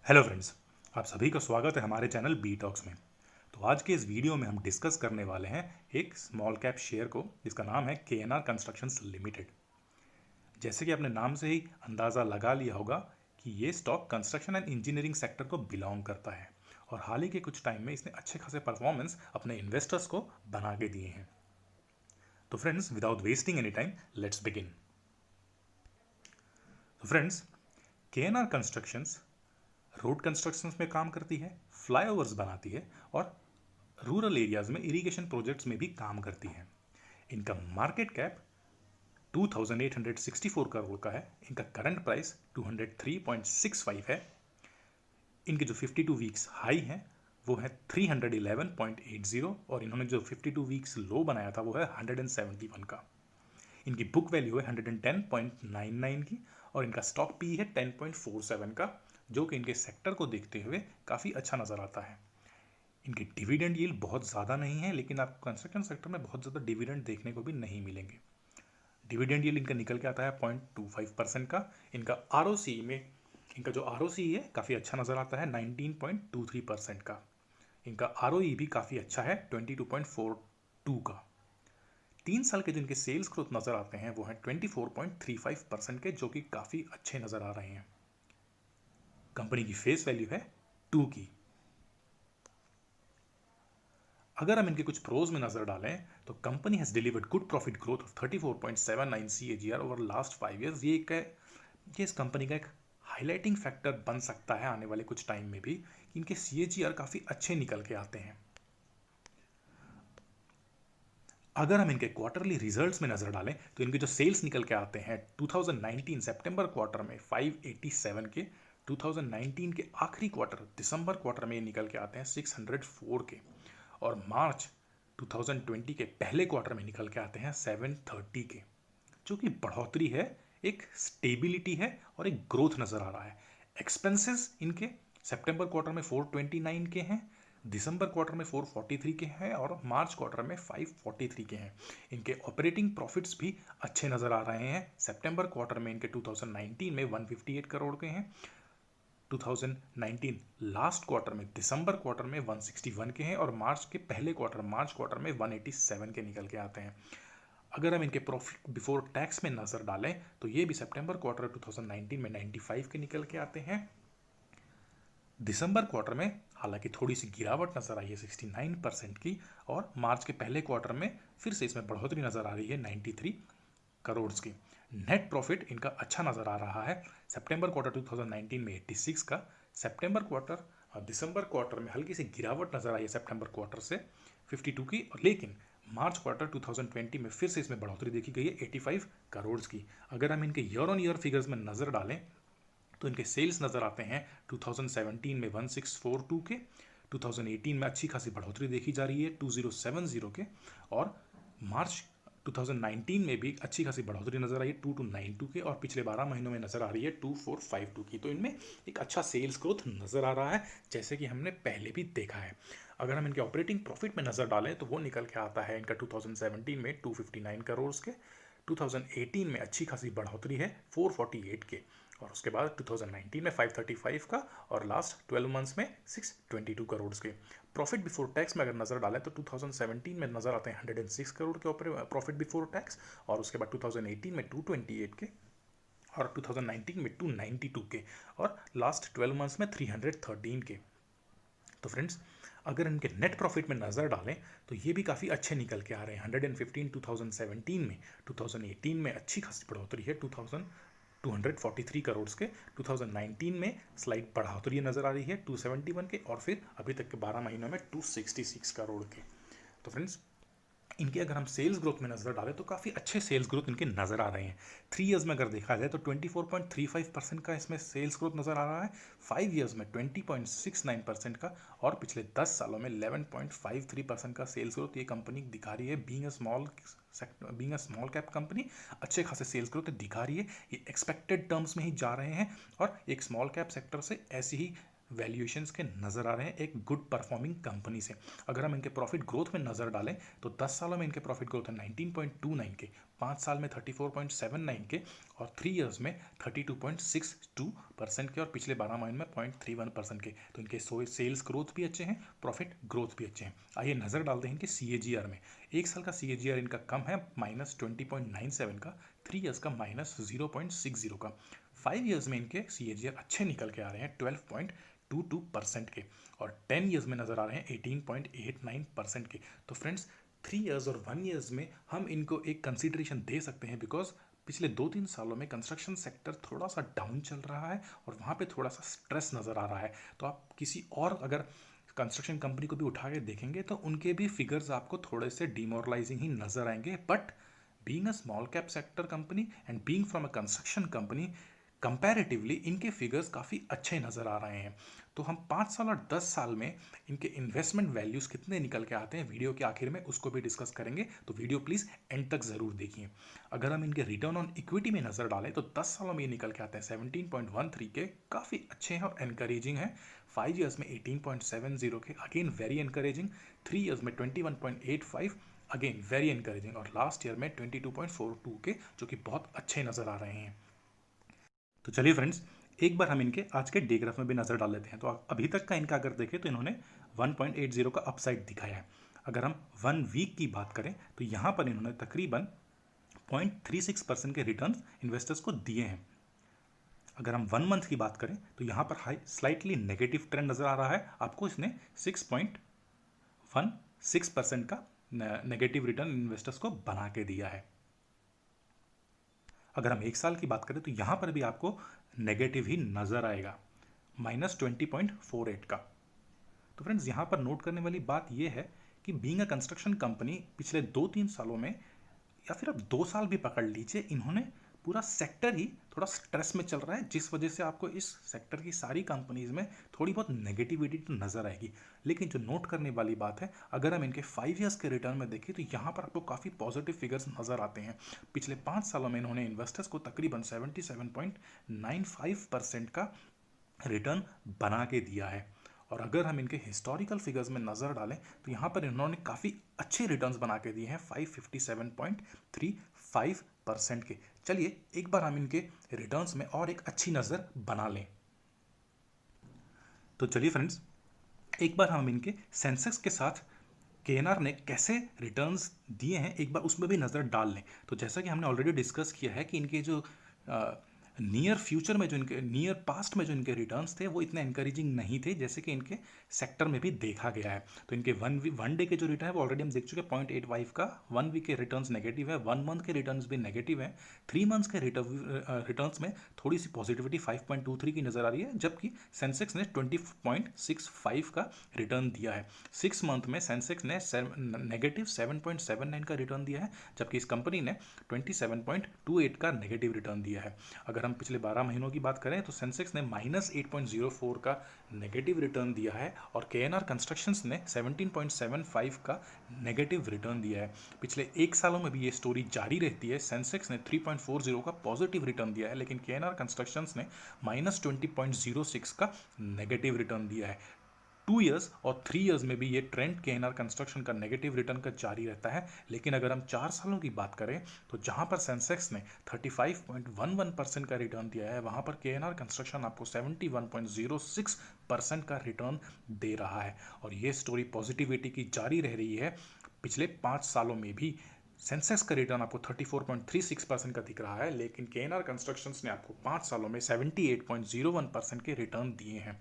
Hello friends. आप सभी का स्वागत है हमारे चैनल बी टॉक्स में। तो आज के इस वीडियो में हम डिस्कस करने वाले हैं एक स्मॉल कैप शेयर को जिसका नाम है KNR कंस्ट्रक्शंस लिमिटेड। जैसे कि आपने नाम से ही अंदाज़ा लगा लिया होगा कि ये stock construction and engineering sector को बिलोंग करता है और हाल ही के कुछ टाइम में इसने अच्छे खासे परफॉर्मेंस अपने इन्वेस्टर्स को बना के दिए हैं। तो friends, without wasting any time, let's begin. तो friends, KNR constructions road constructions में काम करती है, फ्लाईओवर्स बनाती है और रूरल एरियाज में इरिगेशन प्रोजेक्ट्स में भी काम करती है। इनका मार्केट कैप 2864 करोड़ का है। इनका करंट प्राइस 203.65 है। इनके जो 52 वीक्स हाई हैं वो है 311.80 और इन्होंने जो 52 वीक्स लो बनाया था वो है 171 का। इनकी बुक वैल्यू है 110.99 की और इनका स्टॉक पी है 10.47 का, जो कि इनके सेक्टर को देखते हुए काफ़ी अच्छा नज़र आता है। इनकी डिविडेंड यील्ड बहुत ज़्यादा नहीं है, लेकिन आपको कंस्ट्रक्शन सेक्टर में बहुत ज़्यादा डिविडेंड देखने को भी नहीं मिलेंगे। डिविडेंड यील्ड इनका निकल के आता है 0.25% का। इनका आर में इनका जो आर है काफ़ी अच्छा नज़र आता है 19.23% का। इनका आर भी काफ़ी अच्छा है 22.42 का। 3 साल के जो इनके सेल्स ग्रोथ नज़र आते हैं वो हैं 24.35% के, जो कि काफ़ी अच्छे नज़र आ रहे हैं। कंपनी की फेस वैल्यू है 2 की। अगर हम इनके कुछ प्रोज में नजर डालें तो company has delivered good profit growth of 34.79 CAGR over last 5 years. ये इस कंपनी का एक हाईलाइटिंग फैक्टर बन सकता है आने वाले कुछ टाइम में भी कि इनके CAGR काफ़ी अच्छे निकल के आते हैं। अगर हम इनके क्वार्टरली रिजल्ट्स में नजर डालें तो इनके जो सेल्स निकल के आते हैं 2019 सितंबर क्वार्टर में 587 के, 2019 के आखिरी क्वार्टर दिसंबर क्वार्टर में ये निकल के आते हैं 604 के और मार्च 2020 के पहले क्वार्टर में निकल के आते हैं 730 के, जो कि बढ़ोतरी है, एक स्टेबिलिटी है और एक ग्रोथ नज़र आ रहा है। एक्सपेंसेस इनके सितंबर क्वार्टर में 429 के हैं, दिसंबर क्वार्टर में 443 के हैं और मार्च क्वार्टर में 543 के हैं। इनके ऑपरेटिंग प्रॉफिट्स भी अच्छे नज़र आ रहे हैं। सितंबर क्वार्टर में इनके 2019 में 158 करोड़ के हैं, 2019 लास्ट क्वार्टर में दिसंबर क्वार्टर में 161 के हैं और मार्च के पहले क्वार्टर मार्च क्वार्टर में 187 के निकल के आते हैं। अगर हम इनके प्रॉफिट बिफोर टैक्स में नज़र डालें तो ये भी सितंबर क्वार्टर 2019 में 95 के निकल के आते हैं। दिसंबर क्वार्टर में हालांकि थोड़ी सी गिरावट नज़र आई है 69% की और मार्च के पहले क्वार्टर में फिर से इसमें बढ़ोतरी नज़र आ रही है 93 करोड़ की। नेट प्रॉफिट इनका अच्छा नज़र आ रहा है। सितंबर क्वार्टर 2019 में 86 का, सितंबर क्वार्टर दिसंबर क्वार्टर में हल्की सी गिरावट नज़र आई है सितंबर क्वार्टर से 52 की, और लेकिन मार्च क्वार्टर 2020 में फिर से इसमें बढ़ोतरी देखी गई है 85 करोड़ की। अगर हम इनके ईयर ऑन ईयर फिगर्स में नज़र डालें तो इनके सेल्स नज़र आते हैं 2017 में 1642 के, 2018 में अच्छी खासी बढ़ोतरी देखी जा रही है 2070 के और मार्च 2019 में भी अच्छी खासी बढ़ोतरी नजर आई है 2292 के और पिछले 12 महीनों में नजर आ रही है 2452 की। तो इनमें एक अच्छा सेल्स ग्रोथ नजर आ रहा है जैसे कि हमने पहले भी देखा है। अगर हम इनके ऑपरेटिंग प्रॉफिट में नजर डालें तो वो निकल के आता है इनका 2017 में 259 करोड़ के, 2018 में अच्छी खासी बढ़ोतरी है 448 के और उसके बाद 2019 में 535 का और लास्ट 12 मंथ्स में 622 करोड़ के। प्रॉफिट बिफोर टैक्स में अगर नज़र डालें तो 2017 में नज़र आते हैं 106 करोड़ के प्रॉफिट बिफोर टैक्स और उसके बाद 2018 में 228 के और 2019 में 292 के और लास्ट 12 मंथ्स में 313 के। तो फ्रेंड्स, अगर इनके नेट प्रॉफिट में नज़र डालें तो ये भी काफ़ी अच्छे निकल के आ रहे हैं 115 2017 में, 2018 में अच्छी खासी बढ़ोतरी है 243 करोड़ के, 2019 में स्लाइड बढ़ोतरी नज़र आ रही है 271 के और फिर अभी तक के 12 महीनों में 266 करोड़ के। तो फ्रेंड्स, इनके अगर हम सेल्स ग्रोथ में नज़र डालें तो काफ़ी अच्छे सेल्स ग्रोथ इनके नज़र आ रहे हैं। 3 ईयर्स में अगर देखा जाए तो 24.35% का इसमें सेल्स ग्रोथ नज़र आ रहा है, 5 ईयर्स में 20.69% का और पिछले 10 सालों में 11.53% का सेल्स ग्रोथ ये कंपनी दिखा रही है। Being a small cap company अच्छे खासे सेल्स ग्रोथ दिखा रही है। ये एक्सपेक्टेड टर्म्स में ही जा रहे हैं और एक स्मॉल कैप सेक्टर से ऐसी ही वैल्यूएशंस के नज़र आ रहे हैं एक गुड परफॉर्मिंग कंपनी से। अगर हम इनके प्रॉफिट ग्रोथ में नज़र डालें तो 10 सालों में इनके प्रॉफिट ग्रोथ है 19.29 के, 5 साल में 34.79 के और 3 इयर्स में 32.62% के और पिछले 12 महीने में 0.31% के। तो इनके सेल्स ग्रोथ भी अच्छे हैं, प्रॉफिट ग्रोथ भी अच्छे हैं। आइए नज़र डालते हैं इनके CAGR में। एक साल का CAGR इनका कम है -20.97 का, 3 इयर्स का -0.60 का। 5 इयर्स में इनके CAGR अच्छे निकल के आ रहे हैं 12.22% के और 10 इयर्स में नज़र आ रहे हैं 18.89% के। तो फ्रेंड्स 3 इयर्स और 1 इयर्स में हम इनको एक कंसिडरेशन दे सकते हैं, बिकॉज पिछले 2-3 सालों में कंस्ट्रक्शन सेक्टर थोड़ा सा डाउन चल रहा है और वहाँ पे थोड़ा सा स्ट्रेस नज़र आ रहा है। तो आप किसी और अगर कंस्ट्रक्शन कंपनी को भी उठा के देखेंगे तो उनके भी फिगर्स आपको थोड़े से डिमोरलाइजिंग ही नज़र आएंगे। But being a small cap sector company and being from a construction company, comparatively इनके फिगर्स काफ़ी अच्छे नज़र आ रहे हैं। तो हम 5 साल और 10 साल में इनके इन्वेस्टमेंट वैल्यूज़ कितने निकल के आते हैं वीडियो के आखिर में उसको भी डिस्कस करेंगे, तो वीडियो प्लीज़ एंड तक ज़रूर देखिए। अगर हम इनके रिटर्न ऑन इक्विटी में नज़र डालें तो 10 सालों में ये निकल के आते हैं 17.13 के, काफ़ी अच्छे हैं और एनकरेजिंग है। 5 ईयर्स में 18.70 के, अगेन वेरी एनकरेजिंग। 3 ईयर्स में 21.85, अगेन वेरी एनकरेजिंग और लास्ट ईयर में 22.42 के, जो कि बहुत अच्छे नज़र आ रहे हैं। तो चलिए फ्रेंड्स, एक बार हम इनके आज के डे ग्राफ में भी नज़र डाल लेते हैं। तो अभी तक का इनका अगर देखें तो इन्होंने 1.80 का अपसाइड दिखाया है। अगर हम 1 वीक की बात करें तो यहाँ पर इन्होंने तकरीबन 0.36% के रिटर्न इन्वेस्टर्स को दिए हैं। अगर हम 1 मंथ की बात करें तो यहाँ पर हाई स्लाइटली नेगेटिव ट्रेंड नज़र आ रहा है आपको। इसने 6.16% का नेगेटिव रिटर्न इन्वेस्टर्स को बना के दिया है। अगर हम 1 साल की बात करें तो यहाँ पर भी आपको नेगेटिव ही नज़र आएगा, -20.48 का। तो फ्रेंड्स यहाँ पर नोट करने वाली बात यह है कि बीइंग अ कंस्ट्रक्शन कंपनी पिछले 2-3 सालों में, या फिर अब 2 साल भी पकड़ लीजिए, इन्होंने पूरा सेक्टर ही थोड़ा स्ट्रेस में चल रहा है, जिस वजह से आपको इस सेक्टर की सारी कंपनीज में थोड़ी बहुत नेगेटिविटी तो नज़र आएगी। लेकिन जो नोट करने वाली बात है, अगर हम इनके 5 इयर्स के रिटर्न में देखें तो यहाँ पर आपको काफ़ी पॉजिटिव फिगर्स नज़र आते हैं। पिछले 5 सालों में इन्होंने इन्वेस्टर्स को तकरीबन 77.95% का रिटर्न बना के दिया है। और अगर हम इनके हिस्टोरिकल फिगर्स में नज़र डालें तो यहाँ पर इन्होंने काफ़ी अच्छे रिटर्न्स बना के दिए हैं 557.35% के। चलिए एक बार हम इनके रिटर्न्स में और एक अच्छी नज़र बना लें। तो चलिए फ्रेंड्स, एक बार हम इनके सेंसेक्स के साथ केएनआर ने कैसे रिटर्न्स दिए हैं एक बार उसमें भी नज़र डाल लें। तो जैसा कि हमने ऑलरेडी डिस्कस किया है कि इनके जो नियर फ्यूचर में जो इनके नियर पास्ट में जो इनके रिटर्न्स थे वो इतने एनकरेजिंग नहीं थे, जैसे कि इनके सेक्टर में भी देखा गया है। तो इनके वन डे के जो रिटर्न है वो ऑलरेडी हम देख चुके हैं 0.85 का, 1 वीक के रिटर्न्स नेगेटिव है, 1 मंथ के रिटर्न्स भी नेगेटिव है, 3 मंथ्स के रिटर्न्स में थोड़ी सी पॉजिटिविटी 5.23 की नज़र आ रही है, जबकि सेंसेक्स ने 20.65 का रिटर्न दिया है। 6 मंथ में सेंसेक्स ने नेगेटिव 7.79 का रिटर्न दिया है, जबकि इस कंपनी ने 27.28 का नेगेटिव रिटर्न दिया है। अगर हम पिछले 12 महीनों की बात करें तो सेंसेक्स ने -8.04 का नेगेटिव रिटर्न दिया है और केएनआर कंस्ट्रक्शंस ने 17.75 का नेगेटिव रिटर्न दिया है। पिछले 1 सालों में भी ये स्टोरी जारी रहती है। सेंसेक्स ने 3.40 का पॉजिटिव रिटर्न दिया है, लेकिन केएनआर कंस्ट्रक्शंस ने -20.06 का नेगेटिव रिटर्न दिया है। 2 इयर्स और 3 इयर्स में भी ये ट्रेंड केएनआर कंस्ट्रक्शन का नेगेटिव रिटर्न का जारी रहता है। लेकिन अगर हम 4 सालों की बात करें तो जहां पर सेंसेक्स ने 35.11% का रिटर्न दिया है, वहां पर केएनआर कंस्ट्रक्शन आपको 71.06% का रिटर्न दे रहा है। और ये स्टोरी पॉजिटिविटी की जारी रह रही है पिछले 5 सालों में भी। सेंसेक्स का रिटर्न आपको 34.36% का दिख रहा है, लेकिन केएनआर कंस्ट्रक्शंस ने आपको 5 सालों में 78.01% के रिटर्न दिए हैं।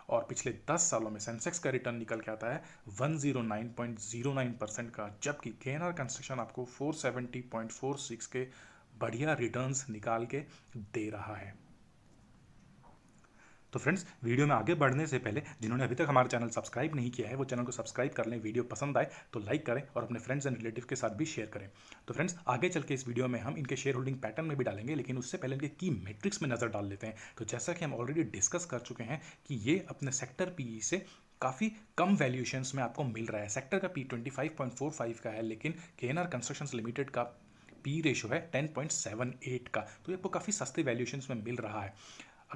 और पिछले 10 सालों में सेंसेक्स का रिटर्न निकल के आता है 109.09% का, जबकि केएनआर कंस्ट्रक्शन आपको 470.46 के बढ़िया रिटर्न्स निकाल के दे रहा है। तो फ्रेंड्स, वीडियो में आगे बढ़ने से पहले जिन्होंने अभी तक हमारा चैनल सब्सक्राइब नहीं किया है वो चैनल को सब्सक्राइब कर लें। वीडियो पसंद आए तो लाइक करें और अपने फ्रेंड्स एंड रिलेटिव के साथ भी शेयर करें। तो फ्रेंड्स, आगे चल के इस वीडियो में हम इनके शेयर होल्डिंग पैटर्न में भी डालेंगे, लेकिन उससे पहले इनके की मेट्रिक्स में नज़र डाल लेते हैं। तो जैसा कि हम ऑलरेडी डिस्कस कर चुके हैं कि ये अपने सेक्टर पीई से काफ़ी कम वैल्यूएशंस में आपको मिल रहा है। सेक्टर का पी 25.45 का है, लेकिन केएनआर कंस्ट्रक्शंस लिमिटेड का पी रेशो है 10.78 का, तो ये आपको काफ़ी सस्ते वैल्यूएशंस में मिल रहा है।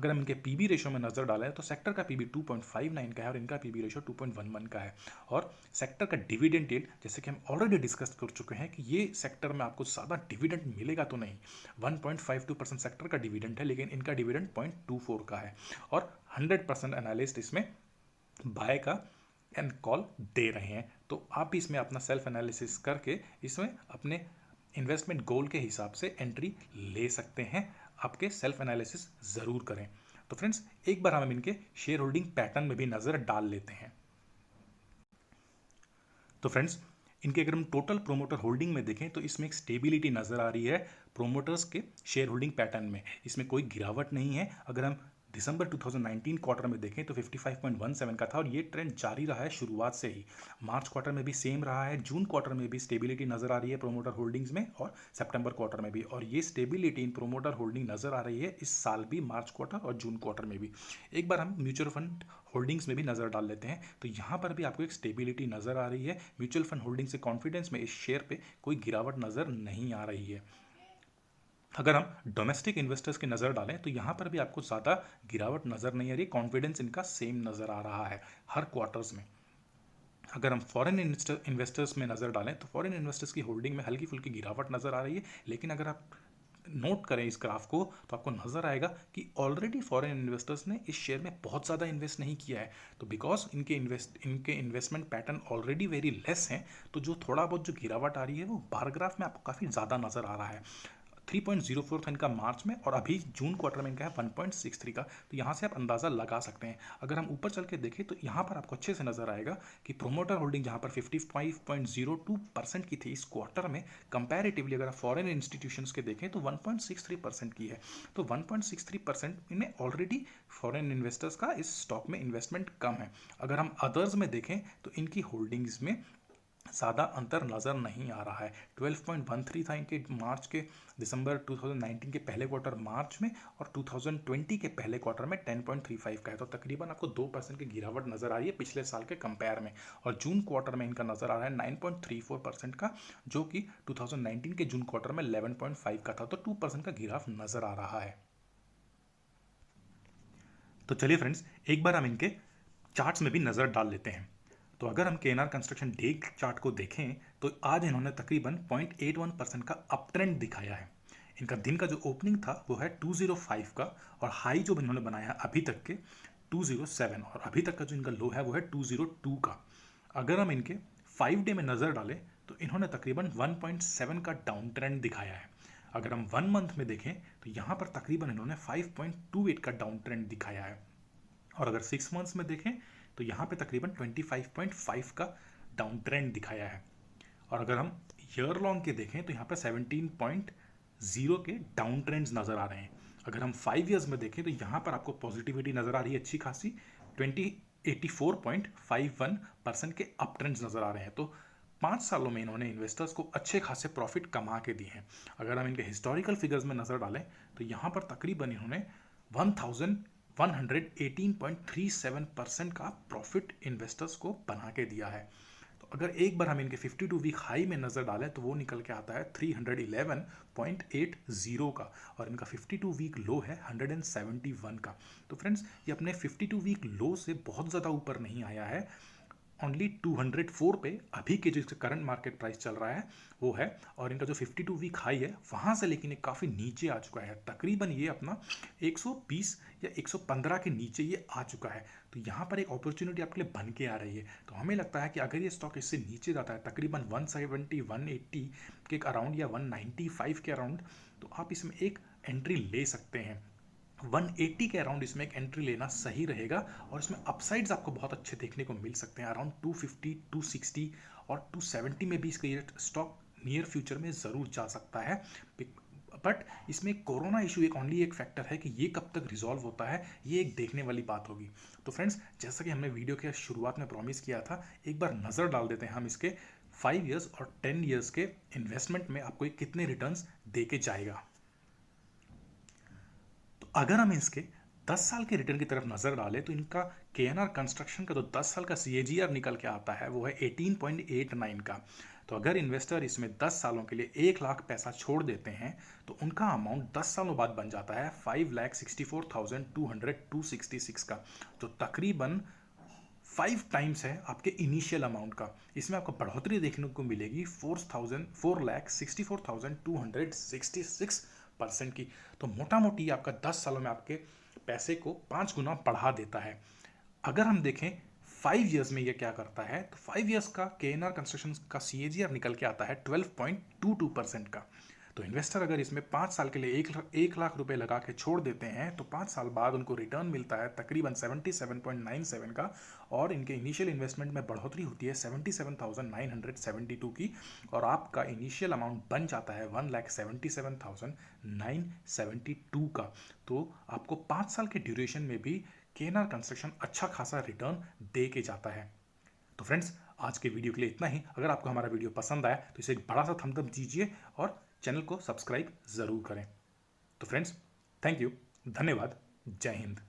अगर हम इनके पीबी रेशो में नज़र डालें तो सेक्टर का पीबी 2.59 का है और इनका पीबी रेशो 2.11 का है। और सेक्टर का डिविडेंड यील्ड, जैसे कि हम ऑलरेडी डिस्कस कर चुके हैं कि ये सेक्टर में आपको ज़्यादा डिविडेंड मिलेगा तो नहीं, 1.52% सेक्टर का डिविडेंड है, लेकिन इनका डिविडेंड 0.24 का है। और 100% एनालिस्ट इसमें बाय का एंड कॉल दे रहे हैं। तो आप भी इसमें अपना सेल्फ एनालिसिस करके इसमें अपने इन्वेस्टमेंट गोल के हिसाब से एंट्री ले सकते हैं। आपके सेल्फ एनालिसिस ज़रूर करें। तो फ्रेंड्स, एक बार हम इनके शेयर होल्डिंग पैटर्न में भी नज़र डाल लेते हैं। तो फ्रेंड्स, इनके अगर हम टोटल प्रोमोटर होल्डिंग में देखें तो इसमें एक स्टेबिलिटी नज़र आ रही है प्रोमोटर्स के शेयर होल्डिंग पैटर्न में। इसमें कोई गिरावट नहीं है। अगर हम दिसंबर 2019 क्वार्टर में देखें तो 55.17 का था और ये ट्रेंड जारी रहा है शुरुआत से ही। मार्च क्वार्टर में भी सेम रहा है, जून क्वार्टर में भी स्टेबिलिटी नज़र आ रही है प्रोमोटर होल्डिंग्स में, और सितंबर क्वार्टर में भी। और ये स्टेबिलिटी इन प्रोमोटर होल्डिंग नज़र आ रही है इस साल भी, मार्च क्वार्टर और जून क्वार्टर में भी। एक बार हम म्यूचुअल फंड होल्डिंग्स में भी नज़र डाल लेते हैं तो यहाँ पर भी आपको एक स्टेबिलिटी नज़र आ रही है। म्यूचुअल फंड होल्डिंग से कॉन्फिडेंस में इस शेयर पे कोई गिरावट नज़र नहीं आ रही है। अगर हम डोमेस्टिक इन्वेस्टर्स की नज़र डालें तो यहाँ पर भी आपको ज़्यादा गिरावट नज़र नहीं आ रही, कॉन्फिडेंस इनका सेम नज़र आ रहा है हर क्वार्टर्स में। अगर हम फॉरेन इन्वेस्टर्स में नज़र डालें तो फॉरेन इन्वेस्टर्स की होल्डिंग में हल्की फुल्की गिरावट नज़र आ रही है, लेकिन अगर आप नोट करें इस ग्राफ को तो आपको नज़र आएगा कि ऑलरेडी फॉरेन इन्वेस्टर्स ने इस शेयर में बहुत ज़्यादा इन्वेस्ट नहीं किया है। तो बिकॉज इनके investment pattern already very less हैं, तो जो थोड़ा बहुत जो गिरावट आ रही है वो बार ग्राफ में आपको काफ़ी ज़्यादा नज़र आ रहा है। 3.04 था इनका मार्च में और अभी जून क्वार्टर में इनका है 1.63 का। तो यहाँ से आप अंदाज़ा लगा सकते हैं। अगर हम ऊपर चल के देखें तो यहाँ पर आपको अच्छे से नज़र आएगा कि प्रोमोटर होल्डिंग जहाँ पर 55.02% की थी इस क्वार्टर में, कंपैरेटिवली अगर आप फॉरेन इंस्टीट्यूशंस के देखें तो 1.63% की है। तो 1.63% इनमें ऑलरेडी फॉरेन इन्वेस्टर्स का इस स्टॉक में इन्वेस्टमेंट कम है। अगर हम अदर्स में देखें तो इनकी होल्डिंग्स में ज़्यादा अंतर नज़र नहीं आ रहा है। 12.13 था इनके मार्च के दिसंबर 2019 के पहले क्वार्टर मार्च में, और 2020 के पहले क्वार्टर में 10.35 का है। तो तकरीबन आपको 2% की गिरावट नज़र आ रही है पिछले साल के कंपेयर में। और जून क्वार्टर में इनका नज़र आ रहा है 9.34% का, जो कि 2019 के जून क्वार्टर में 11.5 का था। तो 2% का गिराव नज़र आ रहा है। तो चलिए फ्रेंड्स, एक बार हम इनके चार्ट्स में भी नज़र डाल लेते हैं। तो अगर हम KNR कंस्ट्रक्शन डे चार्ट को देखें तो आज इन्होंने तकरीबन 0.81% का अप ट्रेंड दिखाया है। इनका दिन का जो ओपनिंग था वो है 205 का, और हाई जो इन्होंने बनाया अभी तक के 207, और अभी तक का जो इनका लो है वो है 202 का। अगर हम इनके 5 डे में नज़र डालें तो इन्होंने तकरीबन 1.7 का डाउन ट्रेंड दिखाया है। अगर हम 1 मंथ में देखें तो यहाँ पर तकरीबन इन्होंने 5.28 का डाउन ट्रेंड दिखाया है। और अगर 6 मंथ्स में देखें तो यहाँ पे तकरीबन 25.5 का डाउन ट्रेंड दिखाया है। और अगर हम ईयर लॉन्ग के देखें तो यहाँ पे 17.0 के डाउन ट्रेंड्स नज़र आ रहे हैं। अगर हम 5 ईयर्स में देखें तो यहाँ पर आपको पॉजिटिविटी नज़र आ रही है अच्छी खासी, 84.51% के अप ट्रेंड्स नज़र आ रहे हैं। तो 5 सालों में इन्होंने इन्वेस्टर्स को अच्छे खासे प्रॉफिट कमा के दिए हैं। अगर हम इनके हिस्टोरिकल फिगर्स में नज़र डालें तो यहाँ पर तकरीबन इन्होंने 1,118.37% का प्रॉफिट इन्वेस्टर्स को बना के दिया है। तो अगर एक बार हम इनके 52 वीक हाई में नज़र डालें तो वो निकल के आता है 311.80 का, और इनका 52 वीक लो है 171 का। तो फ्रेंड्स, ये अपने 52 वीक लो से बहुत ज़्यादा ऊपर नहीं आया है, ओनली 204 पे अभी के जो करंट मार्केट प्राइस चल रहा है वो है। और इनका जो 52 वीक हाई है वहाँ से लेकिन ये काफ़ी नीचे आ चुका है, तकरीबन ये अपना 120 या 115 के नीचे ये आ चुका है। तो यहाँ पर एक अपॉर्चुनिटी आपके लिए बन के आ रही है। तो हमें लगता है कि अगर ये स्टॉक इससे नीचे जाता है तकरीबन 170 180 के अराउंड या 195 के अराउंड, तो आप इसमें एक एंट्री ले सकते हैं। 180 के अराउंड इसमें एक एंट्री लेना सही रहेगा, और इसमें अपसाइड्स आपको बहुत अच्छे देखने को मिल सकते हैं। अराउंड 250 260 और 270 में भी इसका ये स्टॉक नियर फ्यूचर में ज़रूर जा सकता है। बट इसमें कोरोना इशू एक ओनली एक फैक्टर है कि ये कब तक रिजॉल्व होता है, ये एक देखने वाली बात होगी। तो फ्रेंड्स, जैसा कि हमने वीडियो के शुरुआत में प्रॉमिस किया था, एक बार नज़र डाल देते हैं हम इसके 5 ईयर्स और 10 ईयर्स के इन्वेस्टमेंट में आपको कितने रिटर्न्स दे के जाएगा। अगर हम इसके 10 साल के रिटर्न की तरफ नज़र डालें तो इनका केएनआर कंस्ट्रक्शन का जो 10 साल का सीएजीआर निकल के आता है वो है 18.89 का। तो अगर इन्वेस्टर इसमें 10 सालों के लिए 1 लाख पैसा छोड़ देते हैं तो उनका अमाउंट 10 सालों बाद बन जाता है 5,64,200 का, जो तकरीबन 5 टाइम्स है आपके इनिशियल अमाउंट का। इसमें आपको बढ़ोतरी देखने को मिलेगी 4,64,266% की। तो मोटा मोटी आपका 10 सालों में आपके पैसे को 5 गुना बढ़ा देता है। अगर हम देखें 5 ईयर्स में ये क्या करता है, तो 5 ईयर्स का केएनआर कंस्ट्रक्शन का सीएजीआर निकल के आता है 12.22% का। तो इन्वेस्टर अगर इसमें 5 साल के लिए 1 लाख रुपए लगा के छोड़ देते हैं तो 5 साल बाद उनको रिटर्न मिलता है तकरीबन 77.97 का, और इनके इनिशियल इन्वेस्टमेंट में बढ़ोतरी होती है 77,972 की, और आपका इनिशियल अमाउंट बन जाता है 1,77,972 का। तो आपको 5 साल के ड्यूरेशन में भी केएनआर कंस्ट्रक्शन अच्छा खासा रिटर्न दे के जाता है। तो फ्रेंड्स, आज के वीडियो के लिए इतना ही। अगर आपको हमारा वीडियो पसंद आया तो इसे एक बड़ा सा थम्स अप दीजिए और चैनल को सब्सक्राइब ज़रूर करें। तो फ्रेंड्स, थैंक यू, धन्यवाद, जय हिंद।